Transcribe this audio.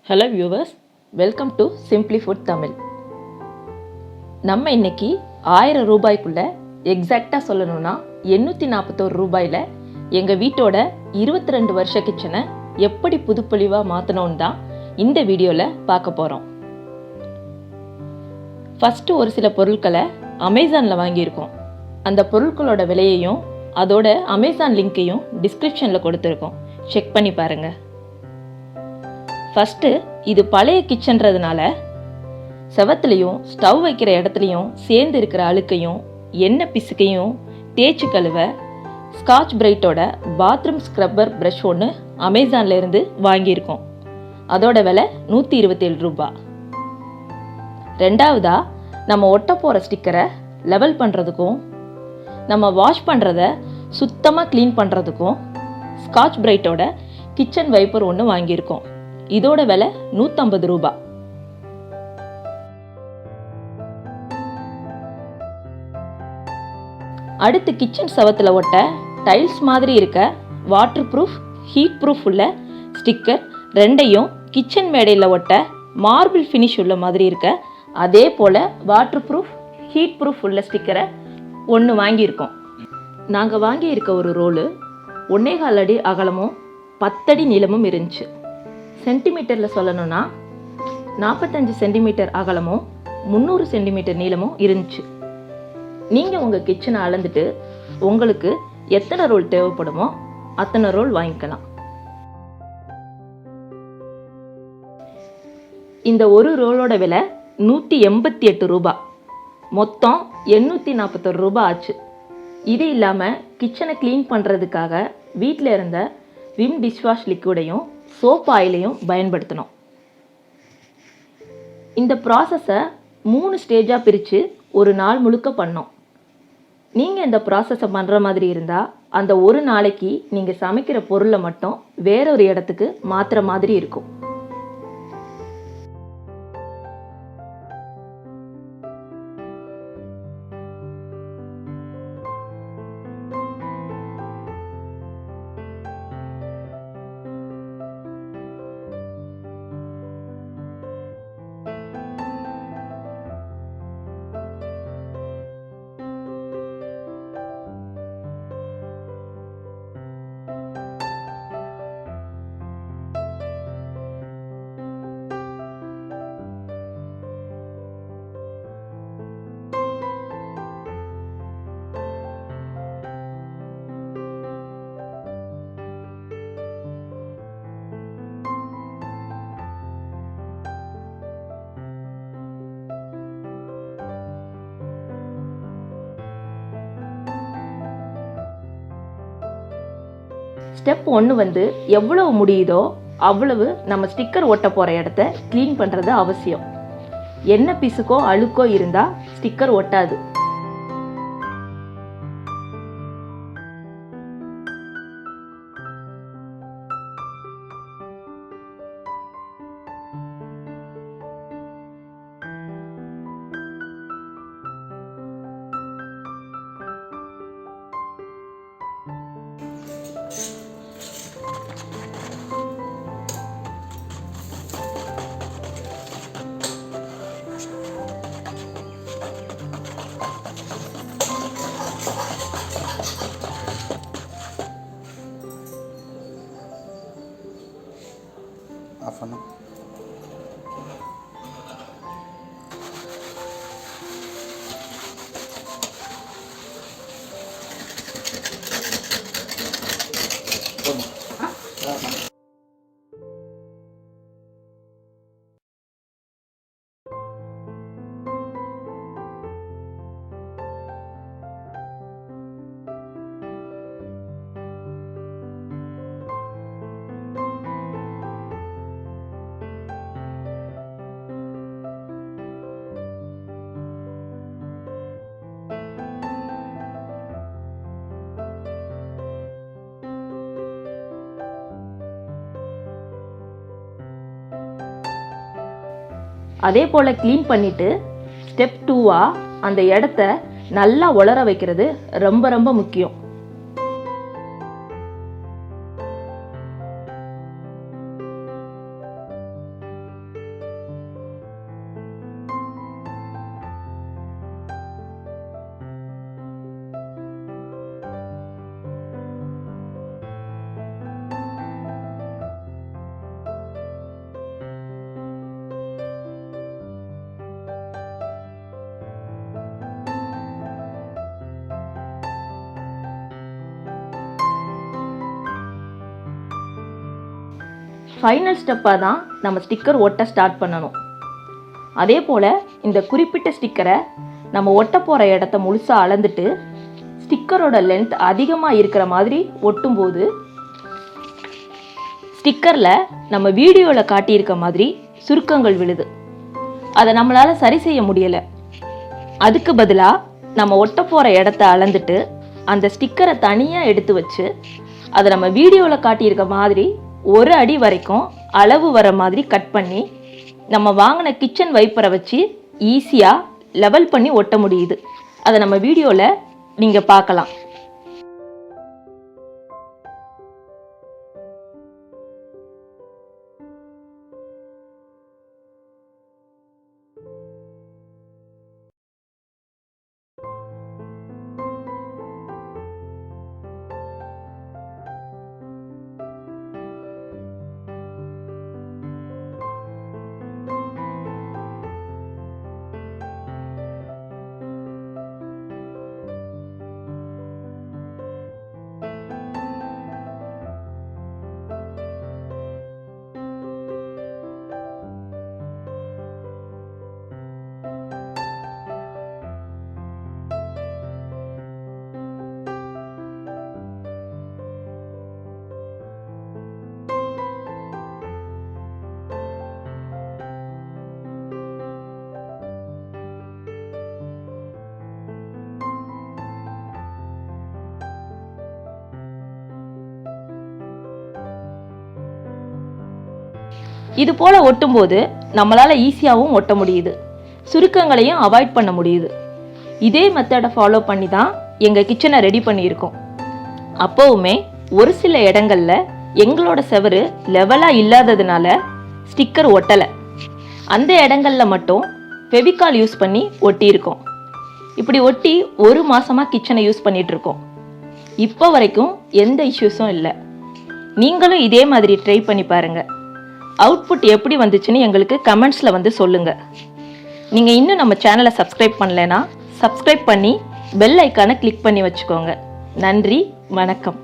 Hello viewers, welcome to simply food Tamil. நம்ம இன்னைக்கு 1000 ரூபாய்க்குள்ள எக்ஸாக்டாக சொல்லணும்னா 841 ரூபாயில் எங்கள் வீட்டோட 22 வருஷ கிச்சனை எப்படி புதுப்பொலிவாக மாற்றணும்னு தான் இந்த வீடியோவில் பார்க்க போகிறோம். ஃபஸ்ட்டு ஒரு சில பொருட்களை அமேசானில் வாங்கியிருக்கோம். அந்த பொருட்களோட விலையையும் அதோட அமேசான் லிங்க்கையும் டிஸ்கிரிப்ஷனில் கொடுத்துருக்கோம், செக் பண்ணி பாருங்கள். ஃபஸ்ட்டு இது பழைய கிச்சன்றதுனால செவத்துலேயும் ஸ்டவ் வைக்கிற இடத்துலையும் சேர்ந்து இருக்கிற அழுக்கையும் எண்ணெய் பிசுக்கையும் தேய்ச்சி கழுவ ஸ்காட்ச் பிரைட்டோட பாத்ரூம் ஸ்க்ரப்பர் ப்ரஷ் ஒன்று அமேசானில் இருந்து வாங்கியிருக்கோம். அதோட விலை 127 ரூபாய். ரெண்டாவதாக நம்ம ஒட்ட போகிற ஸ்டிக்கரை லெவல் பண்ணுறதுக்கும் நம்ம வாஷ் பண்ணுறத சுத்தமாக க்ளீன் பண்ணுறதுக்கும் ஸ்காட்ச் பிரைட்டோட கிச்சன் வைப்பர் ஒன்று வாங்கியிருக்கோம். இதோட விலை 150 ரூபாய். அடுத்து கிச்சன் செவத்தில் ஒட்ட டைல்ஸ் மாதிரி இருக்க வாட்டர் ப்ரூஃப் ஹீட் ப்ரூஃப் உள்ள ஸ்டிக்கர் ரெண்டையும் கிச்சன் மேடையில் ஒட்ட மார்பிள் ஃபினிஷ் உள்ள மாதிரி இருக்க அதே போல் வாட்டர் ப்ரூஃப் ஹீட் ப்ரூஃப் உள்ள ஸ்டிக்கரை ஒன்று வாங்கியிருக்கோம். நாங்கள் வாங்கியிருக்க ஒரு ரோலு 1.25 அடி அகலமும் 10 அடி நீளமும் இருந்துச்சு. சென்டிமீட்டரில் சொல்லணும்னா 45 சென்டிமீட்டர் அகலமும் 300 சென்டிமீட்டர் நீளமும் இருந்துச்சு. நீங்கள் உங்கள் கிச்சனை அளந்துட்டு உங்களுக்கு எத்தனை ரோல் தேவைப்படுமோ அத்தனை ரோல் வாங்கிக்கலாம். இந்த ஒரு ரோலோட விலை 188 ரூபாய். மொத்தம் 841 ரூபாய் ஆச்சு. இது இல்லாமல் கிச்சனை க்ளீன் பண்ணுறதுக்காக வீட்டில் இருந்த விம் டிஷ்வாஷ் லிக்விடையும் சோப் ஆயிலையும் பயன்படுத்தணும். இந்த ப்ராசஸை 3 ஸ்டேஜாக பிரித்து ஒரு நாள் முழுக்க பண்ணோம். நீங்கள் இந்த ப்ராசஸை பண்ணுற மாதிரி இருந்தால் அந்த ஒரு நாளைக்கு நீங்கள் சமைக்கிற பொருளை மட்டும் வேறொரு இடத்துக்கு மாற்றுற மாதிரி இருக்கும். ஸ்டெப் 1 வந்து எவ்வளவு முடியுதோ அவ்வளவு நம்ம ஸ்டிக்கர் ஒட்ட போகிற இடத்த க்ளீன் பண்ணுறது அவசியம். எண்ணெய் பிசுக்கோ அழுக்கோ இருந்தால் ஸ்டிக்கர் ஒட்டாது. அதே போல் க்ளீன் பண்ணிவிட்டு ஸ்டெப் 2 அந்த இடத்த நல்லா உலர வைக்கிறது ரொம்ப ரொம்ப முக்கியம். ஃபைனல் ஸ்டெப்பாக தான் நம்ம ஸ்டிக்கர் ஒட்ட ஸ்டார்ட் பண்ணணும். அதே போல் இந்த குறிப்பிட்ட ஸ்டிக்கரை நம்ம ஒட்ட போகிற இடத்த முழுசாக அளந்துட்டு ஸ்டிக்கரோட லென்த் அதிகமாக இருக்கிற மாதிரி ஒட்டும்போது ஸ்டிக்கரில் நம்ம வீடியோவில் காட்டியிருக்க மாதிரி சுருக்கங்கள் விழுது. அதை நம்மளால் சரி செய்ய முடியலை. அதுக்கு பதிலாக நம்ம ஒட்ட போகிற இடத்த அளந்துட்டு அந்த ஸ்டிக்கரை தனியாக எடுத்து வச்சு அதை நம்ம வீடியோவில் காட்டியிருக்க மாதிரி 1 அடி வரைக்கும் அளவு வர மாதிரி கட் பண்ணி நம்ம வாங்கின கிச்சன் வைப்பரை வச்சு ஈஸியாக லெவல் பண்ணி ஒட்ட முடியுது. அதை நம்ம வீடியோவில் நீங்கள் பார்க்கலாம். இது போல் ஒட்டும்போது நம்மளால் ஈஸியாகவும் ஒட்ட முடியுது, சுருக்கங்களையும் அவாய்ட் பண்ண முடியுது. இதே மெத்தடை ஃபாலோ பண்ணி தான் எங்கள் கிச்சனை ரெடி பண்ணியிருக்கோம். அப்போவுமே ஒரு சில இடங்களில் எங்களோட செவரு லெவலாக இல்லாததுனால ஸ்டிக்கர் ஒட்டலை. அந்த இடங்களில் மட்டும் ஃபெவிகால் யூஸ் பண்ணி ஒட்டியிருக்கோம். இப்படி ஒட்டி 1 மாதமாக கிச்சனை யூஸ் பண்ணிகிட்ருக்கோம். இப்போ வரைக்கும் எந்த இஷ்யூஸும் இல்லை. நீங்களும் இதே மாதிரி ட்ரை பண்ணி பாருங்கள். அவுட்புட் எப்படி வந்துச்சுன்னு எங்களுக்கு கமெண்ட்ஸில் வந்து சொல்லுங்கள். நீங்கள் இன்னும் நம்ம சேனலை சப்ஸ்கிரைப் பண்ணலைன்னா சப்ஸ்கிரைப் பண்ணி பெல் ஐக்கானை கிளிக் பண்ணி வச்சுக்கோங்க. நன்றி, வணக்கம்.